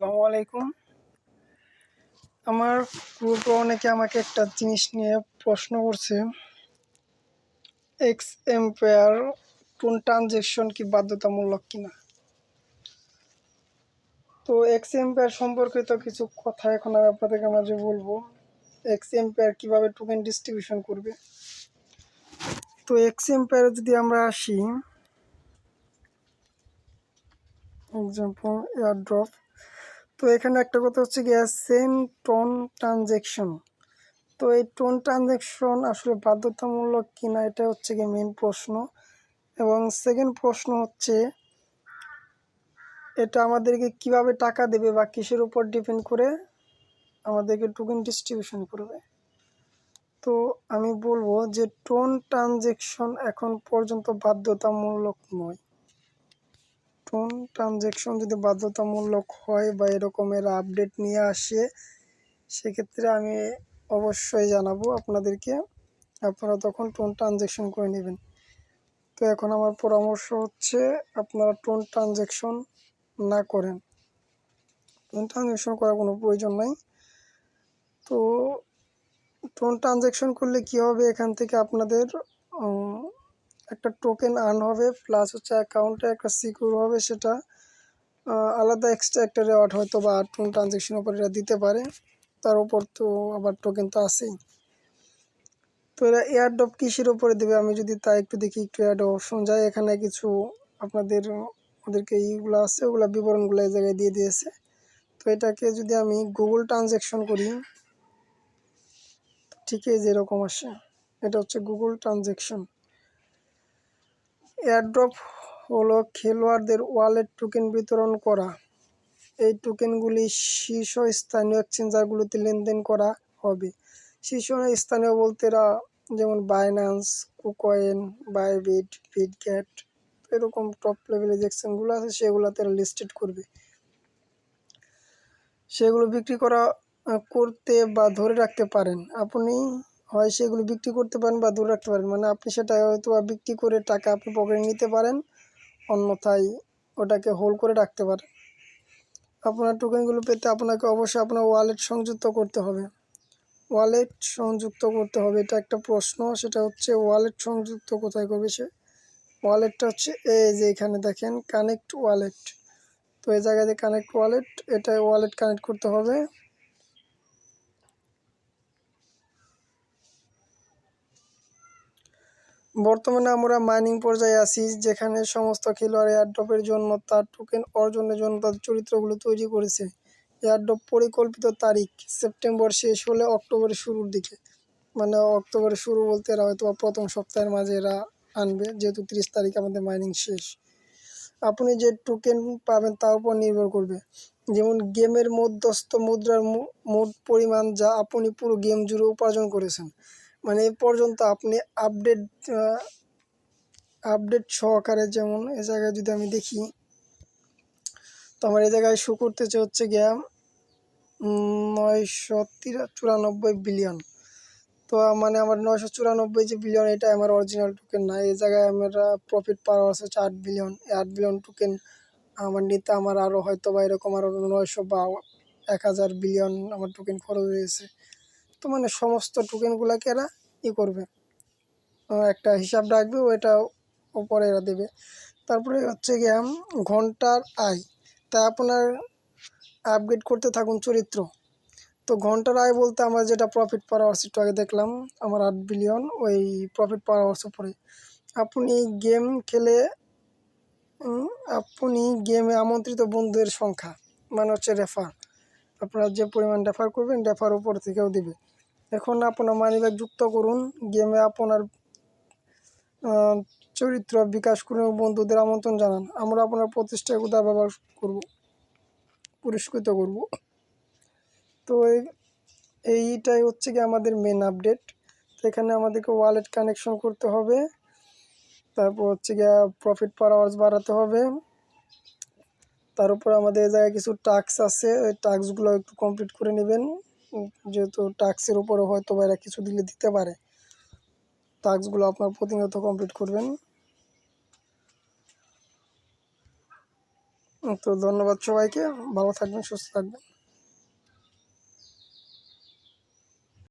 আসসালামু আলাইকুম। আমার গ্রুপে অনেকে আমাকে একটা জিনিস নিয়ে প্রশ্ন করছে, এক্স এম্পায়ার টোন ট্রানজেকশন কি বাধ্যতামূলক কিনা। তো এক্স এম্পায়ার সম্পর্কিত কিছু কথা এখন আমি আপনাদেরকে মাঝে বলবো। এক্স এম্পায়ার কীভাবে টোকেন ডিস্ট্রিবিউশন করবে। তো এক্স এম্পায়ারে যদি আমরা আসি, এক্সাম্পল এয়ারড্রপ। তো এখানে একটা কথা হচ্ছে গিয়ে সেন্ড টোন ট্রানজেকশন। তো এই টোন ট্রানজ্যাকশন আসলে বাধ্যতামূলক কিনা, এটা হচ্ছে গিয়ে মেন প্রশ্ন। এবং সেকেন্ড প্রশ্ন হচ্ছে এটা আমাদেরকে কিভাবে টাকা দেবে বা কিসের উপর ডিপেন্ড করে আমাদেরকে টোকেন ডিস্ট্রিবিউশন করবে। তো আমি বলবো যে টোন ট্রানজ্যাকশন এখন পর্যন্ত বাধ্যতামূলক নয়। টোন ট্রানজ্যাকশন যদি বাধ্যতামূলক হয় বা এরকমের আপডেট নিয়ে আসে, সেক্ষেত্রে আমি অবশ্যই জানাবো আপনাদেরকে, আপনারা তখন টোন ট্রানজ্যাকশন করে নেবেন। তো এখন আমার পরামর্শ হচ্ছে আপনারা টোন ট্রানজ্যাকশন না করেন, টোন ট্রানজ্যাকশন করার কোনো প্রয়োজন নাই। তো টোন ট্রানজ্যাকশন করলে কি হবে, এখান থেকে আপনাদের একটা টোকেন আর্ন হবে, প্লাস হচ্ছে অ্যাকাউন্টে একটা সিকিউর হবে, সেটা আলাদা এক্সট্রা একটা রেওয়ার্ড হয়তো বা টোন ট্রানজ্যাকশন উপর এরা দিতে পারে। তার উপর তো আবার টোকেন তো আছেই। তো এরা এয়ারড্রপ কিসের উপরে দেবে, আমি যদি তাই একটু দেখি, একটু এয়ারড্রপ অপশন যায়, এখানে কিছু আপনাদের ওদেরকে এইগুলো আছে, ওগুলো বিবরণগুলো এই জায়গায় দিয়ে দিয়েছে। তো এটাকে যদি আমি গুগল ট্রানজ্যাকশন করি, ঠিকই যেরকম আসে, এটা হচ্ছে গুগল ট্রানজ্যাকশন। এয়ারড্রপ হলো খেলোয়াড়দের ওয়ালেট টোকেন বিতরণ করা। এই টোকেনগুলি শীর্ষস্থানীয় এক্সচেঞ্জারগুলোতে লেনদেন করা হবে। শীর্ষস্থানীয় বলতে এরা যেমন বাইন্যান্স, কুকয়েন, বাইবিট, বিটগেট, এরকম টপ লেভেলের যে এক্সচেঞ্জগুলো আছে সেগুলোতে এরা লিস্টেড করবে। সেগুলো বিক্রি করতে বা ধরে রাখতে পারেন আপনি, হয় সেগুলো বিক্রি করতে পারেন বা ধরে রাখতে পারেন, মানে আপনি সেটা হয়তো বিক্রি করে টাকা আপনি পকেটে নিতে পারেন, অন্যথায় ওটাকে হোল্ড করে রাখতে পারেন। আপনার টোকেনগুলো পেতে আপনাকে অবশ্যই আপনার ওয়ালেট সংযুক্ত করতে হবে। ওয়ালেট সংযুক্ত করতে হবে, এটা একটা প্রশ্ন। সেটা হচ্ছে ওয়ালেট সংযুক্ত কোথায় করবে, সে ওয়ালেটটা হচ্ছে এই যে এখানে দেখেন কানেক্ট ওয়ালেট। তো এই জায়গায় যে কানেক্ট ওয়ালেট, এটা ওয়ালেট কানেক্ট করতে হবে। বর্তমানে আমরা মাইনিং পর্যায়ে আছি, যেখানে সমস্ত খেলোয়াড় এয়ারড্রপের জন্য তার টোকেন অর্জনের জন্য তার চরিত্রগুলো তৈরি করেছে। এয়ারড্রপ পরিকল্পিত তারিখ সেপ্টেম্বর শেষ হলে অক্টোবরের শুরুর দিকে, মানে অক্টোবরের শুরু বলতে এরা হয়তো প্রথম সপ্তাহের মাঝে এরা আনবে, যেহেতু 30 তারিখ আমাদের মাইনিং শেষ। আপনি যে টোকেন পাবেন তার উপর নির্ভর করবে, যেমন গেমের মধ্যস্থ মুদ্রার মোট পরিমাণ যা আপনি পুরো গেম জুড়ে উপার্জন করেছেন। মানে এ পর্যন্ত আপনি আপডেট সহকারে, যেমন এ জায়গায় যদি আমি দেখি, তো আমার এই জায়গায় শো করতেছে হচ্ছে গিয়া 994 বিলিয়ন। তো মানে আমার 994 যে বিলিয়ন, এটা আমার অরিজিনাল টোকেন না। এই জায়গায় আমরা প্রফিট পাওয়া হচ্ছে 8 বিলিয়ন। 8 বিলিয়ন টোকেন আমার নিতে আমার আরও হয়তো বা এরকম আরও 900 বা 1000 বিলিয়ন আমার টোকেন খরচ হয়েছে। তো মানে সমস্ত টোকেনগুলোকে এরা করবে, একটা হিসাব রাখবে, ওইটা ওপরে এরা দেবে। তারপরে হচ্ছে গিয়ে ঘন্টার আয়, তাই আপনার আপগ্রেড করতে থাকুন চরিত্র। তো ঘন্টার আয় বলতে আমার যেটা প্রফিট পার আওয়ার্স, একটু আগে দেখলাম আমার 8 বিলিয়ন, ওই প্রফিট পার আওয়ার্স উপরে। আপনি গেম খেলে আপনি গেমে আমন্ত্রিত বন্ধুদের সংখ্যা, মানে হচ্ছে রেফার, আপনারা যে পরিমাণ রেফার করবেন রেফার উপর থেকেও দেবে। এখন আপনার মানিব্যাগ যুক্ত করুন, গেমে আপনার চরিত্র বিকাশ করুন, বন্ধুদের আমন্ত্রণ জানান, আমরা আপনার প্রতিষ্ঠায় উদার ব্যবহার করব, পুরস্কৃত করব। তো এইটাই হচ্ছে কি আমাদের মেন আপডেট। তো এখানে আমাদেরকে ওয়ালেট কানেকশন করতে হবে, তারপর হচ্ছে গিয়ে প্রফিট পার আওয়ার্স বাড়াতে হবে। তার উপর আমাদের এই জায়গায় কিছু টাস্ক আছে, ওই টাস্কগুলো একটু কমপ্লিট করে নেবেন, যেহেতু টাস্কের উপরে হয়তো এরা কিছু দিতে পারে। টাস্কগুলো আপনার প্রতিনিয়ত কমপ্লিট করবেন। তো ধন্যবাদ সবাইকে, ভালো থাকবেন, সুস্থ থাকবেন।